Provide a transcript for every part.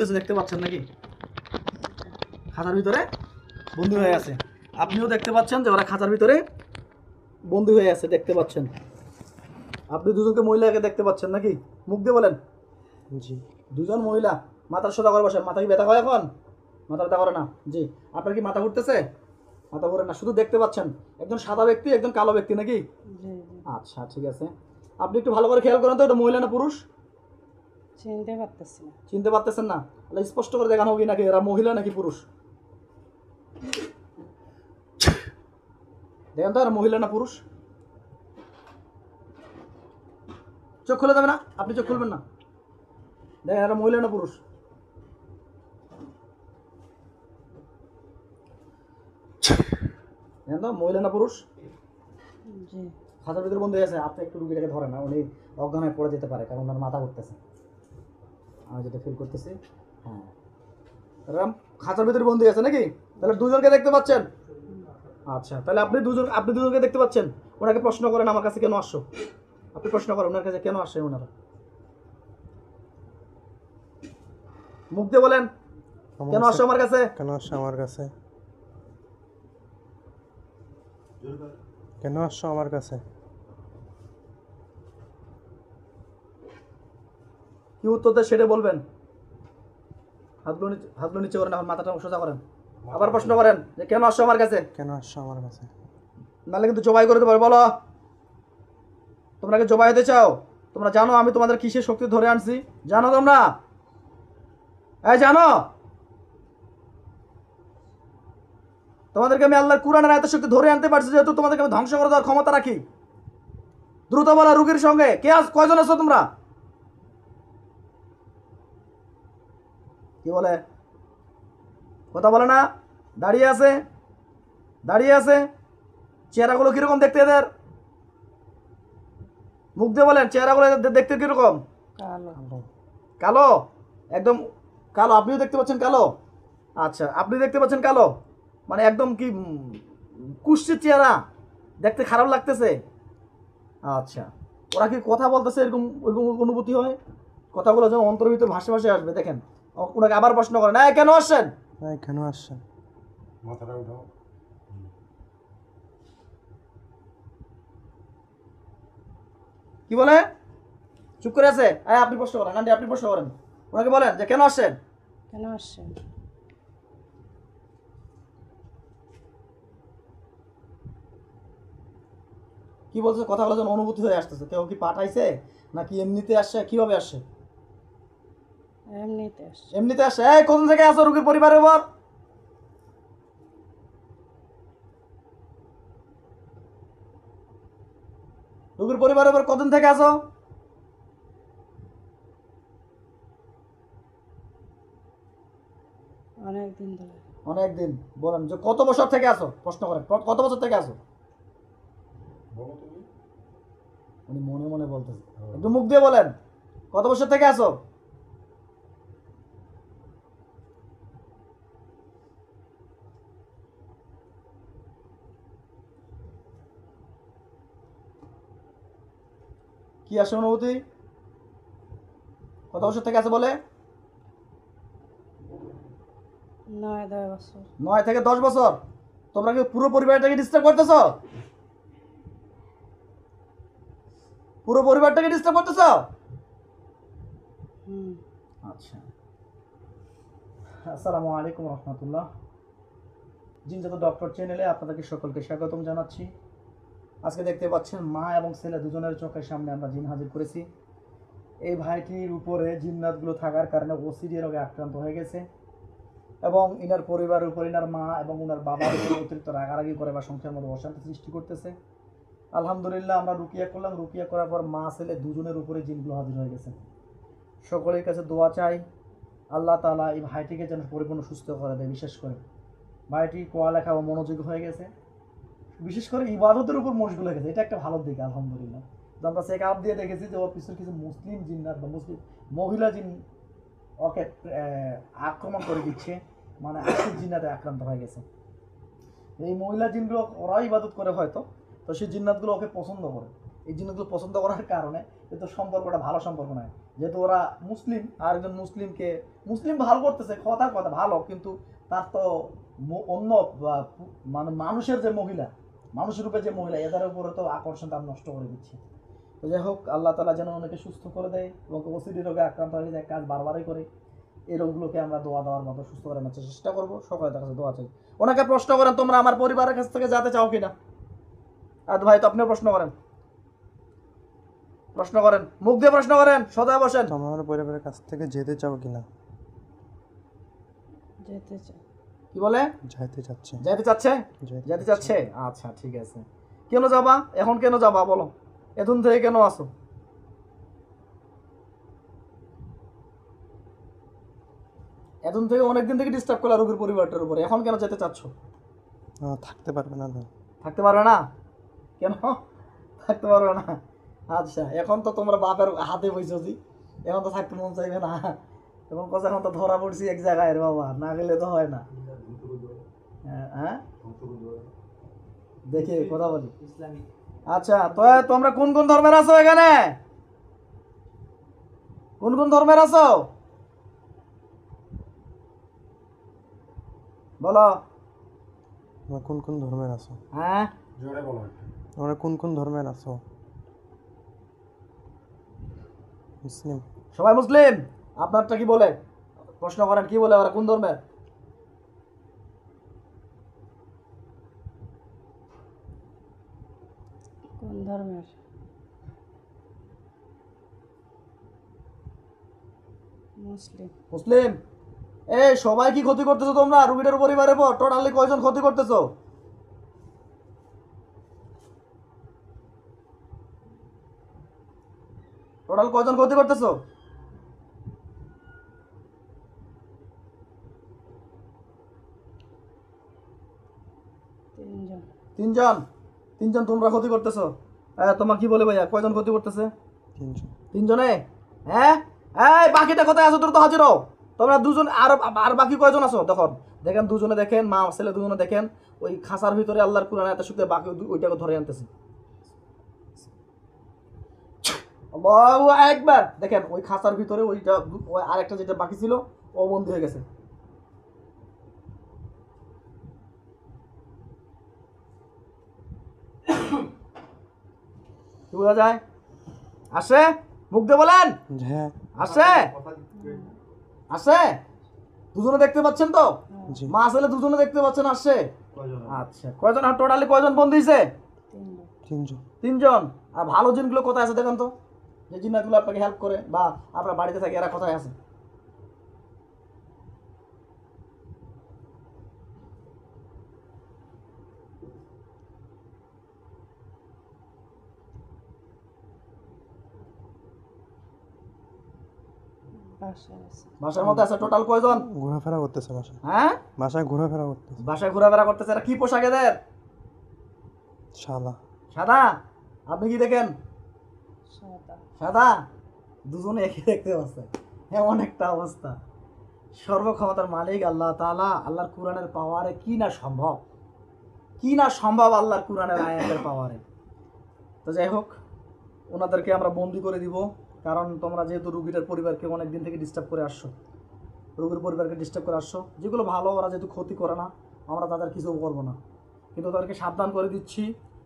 ঘুরতেছে দেখতে পাচ্ছেন নাকি? খাঁচার ভিতরে বন্দি হয়ে আছে। আপনিও দেখতে পাচ্ছেন যে ওরা খাঁচার ভিতরে বন্দি হয়ে আছে, দেখতে পাচ্ছেন। আপনি দুজনকে মহিলাকে দেখতে পাচ্ছেন নাকি? মুখ দিয়ে বলেন। জি। দুজন মহিলা মাথার সোজা করে বসে। মাথা কি ব্যথা করে এখন? মাথা ব্যথা করে না? জি। আপনার কি মাথা ঘুরতেছে? মাথা ঘুরে না, শুধু দেখতে পাচ্ছেন। একজন সাদা ব্যক্তি, একজন কালো ব্যক্তি নাকি? আচ্ছা, ঠিক আছে। আপনি একটু ভালো করে খেয়াল করেন তো, এটা মহিলা না পুরুষ? চিনতে পারতেছি না। চিনতে পারতেছেন না? তাহলে স্পষ্ট করে দেখানো কি নাকি এরা মহিলা নাকি পুরুষ? দেখেন তো এরা মহিলা না পুরুষ? চোখ খুলে যাবে না, আপনি চোখ খুলবেন না। দেখেন এরা মহিলা না পুরুষ? দেখেন তো মহিলা না পুরুষ? জি। খাঁচার ভিতরে বন্ধু আছে। আপনি একটু রুগীটাকে ধরেন না, উনি অজ্ঞান হয়ে পড়ে যেতে পারে, কারণ ওনার মাথা ঘুরতেছে, আমি যেটা ফিল করতেছি। হ্যাঁ, এরা খাঁচার ভিতরে বন্দি আছে নাকি? তাহলে দুজনকে দেখতে পাচ্ছেন? আচ্ছা, তাহলে আপনি দুজনকে দেখতে পাচ্ছেন। ওনাকে প্রশ্ন করেন আমার কাছে কেন আসছো? আপনি প্রশ্ন করেন ওনার কাছে কেন আসছে ওনারা। মুখ দিয়ে বলেন, কেন আসছো আমার কাছে? কেন আসছো আমার কাছে? কেন আসছো আমার কাছে? কি উত্তর দেয় সেটা বলবেন। হাতগুলো নিচে করেন, এখন মাথাটা সোজা করেন। আবার প্রশ্ন করেন যে কেন আসছো আমার কাছে? কেন আসছো আমার কাছে? নাহলে কিন্তু জবাই করে দেবো। বলো, তোমরা কি জবাই হতে চাও? তোমরা জানো আমি তোমাদের কিসের শক্তি ধরে আনছি? জানো তোমরা? এই জানো? তোমাদেরকে আমি আল্লাহর কুরআনের আয়াতের শক্তি ধরে আনতে পারছি, যেহেতু তোমাদেরকে আমি ধ্বংস করে দেওয়ার ক্ষমতা রাখি। দ্রুত বলো, রুগীর সঙ্গে কয়জন আছো তোমরা? কি বলে? কথা বলে না? দাঁড়িয়ে আছে, দাঁড়িয়ে আছে। চেহারাগুলো কিরকম দেখতে এদের? মুখ দিয়ে বলেন, চেহারাগুলো দেখতে কিরকম? কালো। কালো, একদম কালো। আপনিও দেখতে পাচ্ছেন কালো? আচ্ছা, আপনি দেখতে পাচ্ছেন কালো, মানে একদম কি কুষ্ঠের চেহারা, দেখতে খারাপ লাগতেছে। আচ্ছা, ওরা কি কথা বলতেছে এরকম ওরকম অনুভূতি হয়? কথাগুলো যেন অন্তরের ভিতরে ভাসে ভাসে আসবে। দেখেন, ওনাকে আবার প্রশ্ন করেন, কেন আসছেন? কেন আসছেন? মাথাটা উঠাও। কি বলে? চুপ করে আছে। আপনি প্রশ্ন করেন, আন্টি আপনি প্রশ্ন করেন। ওনাকে বলেন যে কেন আসছেন? কেন আসছেন? কি বলছে? কথাগুলো যেন অনুভূতি হয়ে আসতেছে। কেউ কি পাঠাইছে নাকি এমনিতে আসছে? কিভাবে আসছে? এমনিতে আসছে। এমনিতে আসছে। কোথা থেকে আসো রুগীর পরিবারের উপর? রুগীর পরিবারের উপর কতদিন থেকে আসো? অনেকদিন ধরে। অনেকদিন। বলেন যে কত বছর থেকে আসো? প্রশ্ন করেন, কত বছর থেকে আসো? বলো তুমি। উনি মনে মনে বলতেছে, একটু মুখ দিয়ে বলেন, কত বছর থেকে আসো? কি আসে অনুভূতি? কত বছর থেকে আছে বলে? 9-10 বছর। 9 থেকে 10 বছর। তোমরা কি পুরো পরিবারটাকে ডিস্টার্ব করতেছ? পুরো পরিবারটাকে ডিস্টার্ব করতেছ? আচ্ছা, আসসালামু আলাইকুম রহমতুল্লাহ। জিনজাত ডক্টর চ্যানেলে আপনাদেরকে সকলকে স্বাগতম জানাচ্ছি। আজকে দেখতে পাচ্ছেন মা এবং ছেলে দুজনের চোখের সামনে আমরা জিন হাজির করেছি। এই ভাইটির উপরে জিন্নাতগুলো থাকার কারণে ওসিডি রোগে আক্রান্ত হয়ে গেছে, এবং ইনার পরিবারের উপর ইনার মা এবং ওনার বাবার উপর অতিরিক্ত রাগারাগি করে বা সংসারের মধ্যে অশান্তি সৃষ্টি করতেছে। আলহামদুলিল্লাহ আমরা রুকিয়া করলাম। রুকিয়া করার পর মা ছেলে দুজনের উপরে জিনগুলো হাজির হয়ে গেছে। সকলের কাছে দোয়া চাই, আল্লাহ তাআলা এই ভাইটিকে যেন পরিপূর্ণ সুস্থ করে দেয়। বিশেষ করে ভাইটি পড়ালেখা ও মনোযোগী হয়ে গেছে, বিশেষ করে ইবাদতের উপর মশগুল হয়ে গেছে। এটা একটা ভালো দিক আলহামদুলিল্লাহ। তো আমরা চেক আপ দিয়ে দেখেছি যে ওর পিছনে কিছু মুসলিম জিন্নাত বা মুসলিম মহিলা জিন ওকে আক্রমণ করে দিচ্ছে, মানে আশির জিন্নাতে আক্রান্ত হয়ে গেছে। এই মহিলা জিনগুলো ওরা ইবাদত করে হয়তো, তো সেই জিন্নাতগুলো ওকে পছন্দ করে। এই জিন্নাতগুলো পছন্দ করার কারণে কিন্তু সম্পর্কটা ভালো সম্পর্ক নয়। যেহেতু ওরা মুসলিম, আর একজন মুসলিম ভালো করতেছে, কথা ভালো, কিন্তু তার তো অন্য মানে মানুষের যে মহিলা, মানুষের রূপে যে মহিলা, এদের উপরে তো আকর্ষণ তার নষ্ট করে দিচ্ছে। তো যাই হোক, আল্লাহ তাআলা যেন ওনাকে সুস্থ করে দেয়, এবং ওসিডি রোগে আক্রান্ত হয়ে যায়, কাজ বারবারই করে, এই রোগগুলোকে আমরা দোয়া দেওয়ার মতো সুস্থ করে নেওয়ার চেষ্টা করবো। সকলে তার কাছে দোয়া চাই। ওনাকে প্রশ্ন করেন, তোমরা আমার পরিবারের কাছ থেকে যেতে চাও কিনা? আর ভাই তো আপনিও প্রশ্ন করেন, মুখ দিয়ে প্রশ্ন করেন, সদা বসেন। তোমরা আমার পরিবারের কাছ থেকে যেতে চাও কিনা? যেতে চাই। কি বলে? যাইতে চাচ্ছে। যেতে চাচ্ছে? যেতে যেতে চাচ্ছে, আচ্ছা ঠিক আছে। কেন যাবা এখন, কেন যাবা বলো, এতদিন থেকে কেন আসো? এতদিন থেকে অনেকদিন থেকে ডিস্টার্ব করলা রোগীর পরিবারটার উপরে, এখন কেন যেতে চাচ্ছ? থাকতে পারবে না তো। থাকতে পারবে না কেন? থাকতে পারবে না, আচ্ছা। এখন তো তোমরা বাপের হাতে বসেছো, এখন তো থাকতে মন চাইবে না, এবং কথা এখন তো ধরা পড়ছি এক জায়গায় রে বাবা, না গেলে তো হয় না। হ্যাঁ দেখি কথা বলি। আচ্ছা, তো তোমরা কোন কোন ধর্মের আছো এখানে? কোন কোন ধর্মের আছো বলো। তোমরা কোন কোন ধর্মের আছো? হ্যাঁ, জোরে বলো একটু। তোমরা কোন কোন ধর্মের আছো? মুসলিম। সবাই মুসলিম। আপনারটা কি বলে? প্রশ্ন করেন, কি বলে ওরা, কোন ধর্মের? কোন ধর্মের? মুসলিম। মুসলিম। এই সবাই কি ক্ষতি করতেছো তোমরা রুগীটার পরিবারের পর? টোটালি কয়জন ক্ষতি করতেছো? টোটাল কয়জন ক্ষতি করতেছো? তিনজন। তিনজন। তিনজন তোমরা ক্ষতি করতেছো। তোমার কি বলে ভাইয়া, কয়জন ক্ষতি করতেছে? তিনজন। তিনজনে? হ্যাঁ, এই বাকিটা কোথায় আছো? দ্রুত হাজির হও। তোমরা দুজন, আর বাকি কয়জন আছো? দেখেন দুজনে, দেখেন মা ছেলে দুজনে, দেখেন ওই খাঁচার ভিতরে আল্লাহর কুরআন এত শুকে বাকি ওইটাকে ধরে আনতেছে। আল্লাহু আকবার। দেখেন ওই খাঁচার ভিতরে ওইটা, ওই আরেকটা যেটা বাকি ছিল ও বন্দী হয়ে গেছে। কি বোঝা যায়? আসে? মুখ দিয়ে বলেন। হ্যাঁ। আসে? আসে? দুজনে দেখতে পাচ্ছেন তো? জি। মা ছেলে দুজনে দেখতে পাচ্ছেন, আসছে। আচ্ছা, কয়জন টোটালি কয়জন বন্দী হয়েছে? তিনজন। তিনজন। তিনজন। আর ভালো জিনগুলো কোথায় আছে দেখেন তো, যে জিন্নাতগুলো আপনাকে হেল্প করে বা আপনার বাড়িতে থাকে, এরা কোথায় আছে? বাসায় আছে। বাসার মধ্যে আছে। টোটাল কয়জন? ঘোরাফেরা করতেছে বাসায়। হ্যাঁ, বাসায় ঘোরাফেরা করতেছে। বাসায় ঘোরাফেরা করতেছে। এরা কি পোশাক এদের? সাদা। সাদা। আপনি কি দেখেন? সাদা। সাদা। দুজনে একই দেখতে পাচ্ছে, এমন একটা অবস্থা। সর্বক্ষমতার মালিক আল্লাহ তাআলা, আল্লাহর কুরআনের পাওয়ারে কি না সম্ভব, কি না সম্ভব আল্লাহর কুরআনের আয়াতের পাওয়ারে। তো যাই হোক, ওনাদেরকে আমরা বন্দি করে দিব, কারণ তোমরা যেহেতু রুগীটার পরিবারকে অনেক দিন থেকে ডিস্টার্ব করে আসছো, রোগীর পরিবারকে ডিস্টার্ব করে আসছো, যেগুলো ভালো ওরা যেহেতু ক্ষতি করে না, আমরা তাদের কিছু করবো না, কিন্তু তাদেরকে সাবধান করে দিচ্ছি,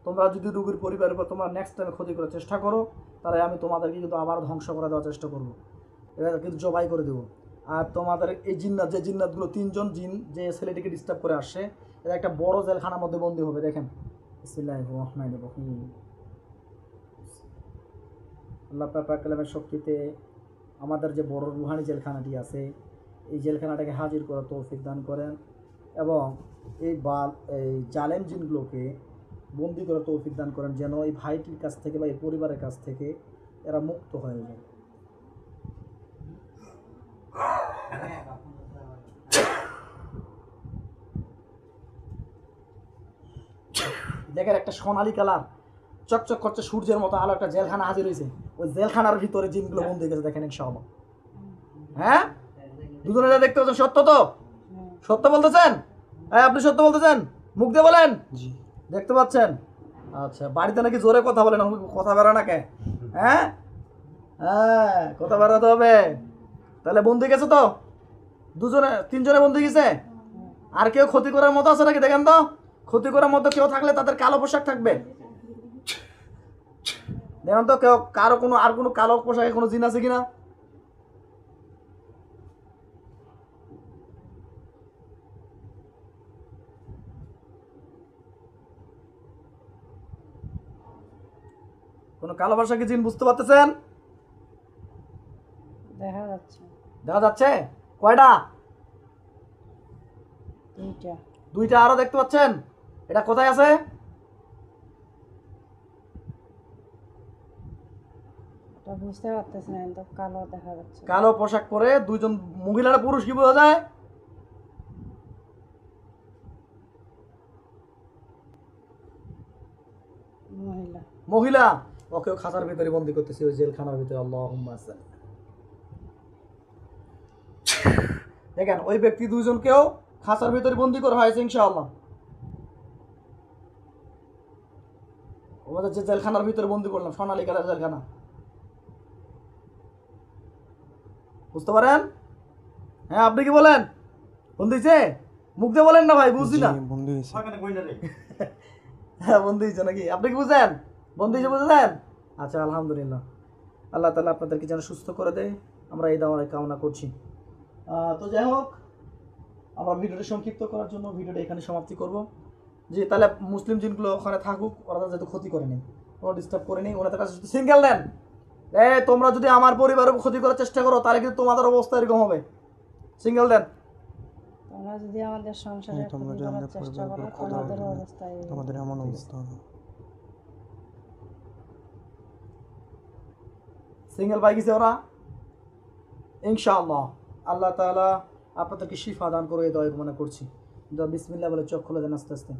তোমরা যদি রোগীর পরিবারের উপর তোমরা নেক্সট টাইমে ক্ষতি করার চেষ্টা করো, তাহলে আমি তোমাদেরকে কিন্তু আবার ধ্বংস করে দেওয়ার চেষ্টা করবো, এবার কিন্তু জবাই করে দেবো। আর তোমাদের এই জিন্নাত, যে জিন্নাতগুলো, তিনজন জিন যে ছেলেটিকে ডিস্টার্ব করে আসছে, এরা একটা বড় জেলখানার মধ্যে বন্দী হবে। দেখেন, বিসমিল্লাহির রহমানির রহিম। আল্লাহ পাক কালামের শক্তিতে আমাদের যে বড় রুহানি জেলখানাটি আছে, এই জেলখানাটাকে হাজির করার তৌফিক দান করেন, এবং এই জালেম জিনগুলোকে বন্দি করার তৌফিক দান করেন, যেন এই ভাইটির কাছ থেকে বা এই পরিবারের কাছ থেকে এরা মুক্ত হয়ে যায়। দেখেন একটা সোনালী কালার চকচক করছে সূর্যের মতো আলো, একটা জেলখানা হাজির হয়েছে। ওই জেলখানার ভিতরে জিনগুলো বন্দি গেছে, দেখেন ইনশাআল্লাহ। হ্যাঁ, দুজনে যা দেখতে পাচ্ছেন সত্য তো? সত্য বলতেছেন? হ্যাঁ, আপনি সত্য বলতেছেন? মুখ দিয়ে বলেন। জি। দেখতে পাচ্ছেন? আচ্ছা, বাড়িতে নাকি জোরে কথা বলেন, কথা বেরো না কে? হ্যাঁ হ্যাঁ, কথা বাড়াতে হবে। তাহলে বন্ধু গেছে তো, দুজনে তিনজনে বন্ধু গেছে। আর কেউ ক্ষতি করার মতো আছে নাকি দেখেন তো? ক্ষতি করার মতো কেউ থাকলে তাদের কালো পোশাক থাকবে। দেখেন তো কেউ কারো কোনো আর কোনো কালো পোশাকে কোনো জিন আছে কিনা? কোনো কালো পোশাকে জিন বুঝতে পারতেছেন? দেখা যাচ্ছে দেখা যাচ্ছে কয়টা? দুইটা। দুইটা। আরো দেখতে পাচ্ছেন? এটা কোথায় আছে? এটা বুঝতে পারতেছি না, কিন্তু কালো দেখা যাচ্ছে। কালো পোশাক পরে দুইজন মহিলারা, পুরুষ কি বোঝা যায়? মহিলা। মহিলা। ওকেও খাঁচার ভিতরে বন্দি করতেছি, ওই জেলখানার ভিতরে। আল্লাহুম্মা সাল্লি। দেখেন ওই ব্যক্তি দুইজনকেও খাঁচার ভিতরে বন্দি করা হয়েছে ইনশাআল্লাহ। ওদের যে জেলখানার ভিতরে বন্দি করলাম, সোনালী কালার জেলখানা, বুঝতে পারেন? হ্যাঁ, আপনি কি বলেন? বন্দি হয়েছে? মুখ দিয়ে বলেন না ভাই, বুঝছি না। জি, বন্ধু হয়েছে। হ্যাঁ, বন্দি হয়েছে নাকি? আপনি কি বুঝেন? বন্দি হয়েছে বুঝলেন? আচ্ছা, আলহামদুলিল্লাহ। আল্লাহ তাআলা আপনাদেরকে যেন সুস্থ করে দেয়, আমরা এই দাওয়ায় কামনা করছি। তো যাই হোক, আমরা ভিডিওটা সংক্ষিপ্ত করার জন্য ভিডিওটা এখানে সমাপ্তি করব। যে তাহলে মুসলিম জিনগুলো ওখানে থাকুক, ওরা যাতে ক্ষতি করেনি, কোনো ডিস্টার্ব করেনি। ওনাদের কাছে শুধু সিঙ্গেল দেন। তোমরা যদি আমার পরিবারের ক্ষতি করার চেষ্টা করো, তাহলে কিন্তু তোমাদের অবস্থা এরকম হবে। সিঙ্গেল দেন। তোমরা যদি আমাদের সংসারে হ্যাঁ, তোমরা ক্ষতি যদি করার আমাদের চেষ্টা করো, পরিবারের ক্ষতি তোমাদের করো, অবস্থা এই। তোমাদের এমন অবস্থা হবে। সিঙ্গেল পাই গেছে ওরা ইনশাআল্লাহ। আল্লাহ তাআলা আপনাদেরকে শিফা দান করে এই দোয়া মনে করছি। বিসমিল্লাহ বলে চোখ খুলে দেন আস্তে আস্তে।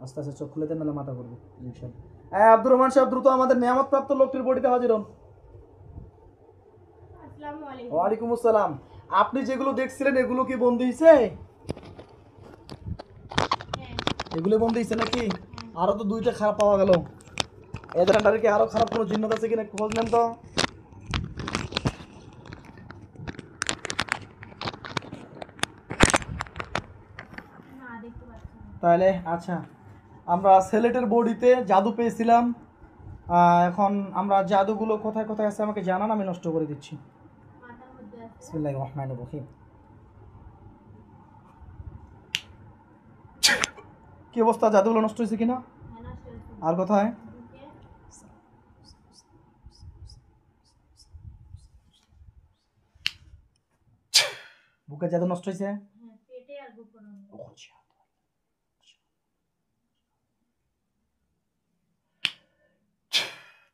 আস্তে আস্তে চোখ খুলে দেন, নাহলে মাথা করবে ইনশাআল্লাহ। আব্দুর রহমান সাহেব, দ্রুত আমাদের নিয়ামত প্রাপ্ত লোকটির বডিতে হাজির হন। আসসালামু আলাইকুম। ওয়ালাইকুম আসসালাম। আপনি যেগুলো দেখছিলেন এগুলো কি বন্দি হয়েছে? হ্যাঁ, এগুলো বন্দি হয়েছে নাকি? আরো তো দুইটা খারাপ পাওয়া গেল। এদের আন্ডারে কি আরো খারাপ কোনো জিন্নাত আছে কিনা একটু খোঁজ নেন তো। না দেখতে পাচ্ছি না। তাহলে আচ্ছা, আমরা সেলেটের বডিতে জাদু পেয়েছিলাম। এখন আমরা জাদুগুলো কোথায় কোথায় আছে আমাকে জানান, আমি নষ্ট করে দিচ্ছি। মাথার মধ্যে আছে। বিসমিল্লাহির রহমানির রহিম। কি অবস্থা, জাদুগুলো নষ্ট হয়েছে কিনা? হ্যাঁ, নষ্ট হয়েছে। আর কোথায়? বুকে, বুকে জাদু নষ্ট হয়েছে? হ্যাঁ, পেটে আর বুকের মধ্যে।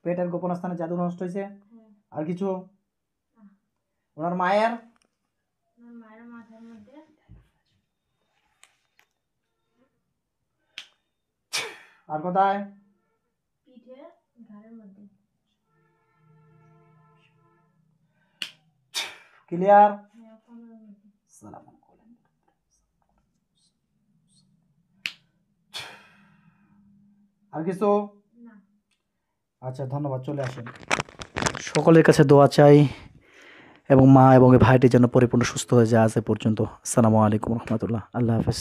পেটের গোপন স্থানে জাদু নষ্ট হয়েছে। হ্যাঁ, আর কিছু? ওনার মায়ের? আমার মায়ের মাথার মধ্যে, আর কোথায়? পিঠে, ঘাড়ের মধ্যে। ক্লিয়ার? হ্যাঁ, কোমরের মধ্যে। সালাম। আর কিছু? না। আচ্ছা, ধন্যবাদ, চলে আসেন। সকলের কাছে দোয়া চাই এবং মা এবং এই ভাইটি যেন পরিপূর্ণ সুস্থ হয়ে যায়। আজ এ পর্যন্ত। আসসালামু আলাইকুম রহমতুল্লাহ। আল্লাহ হাফেজ।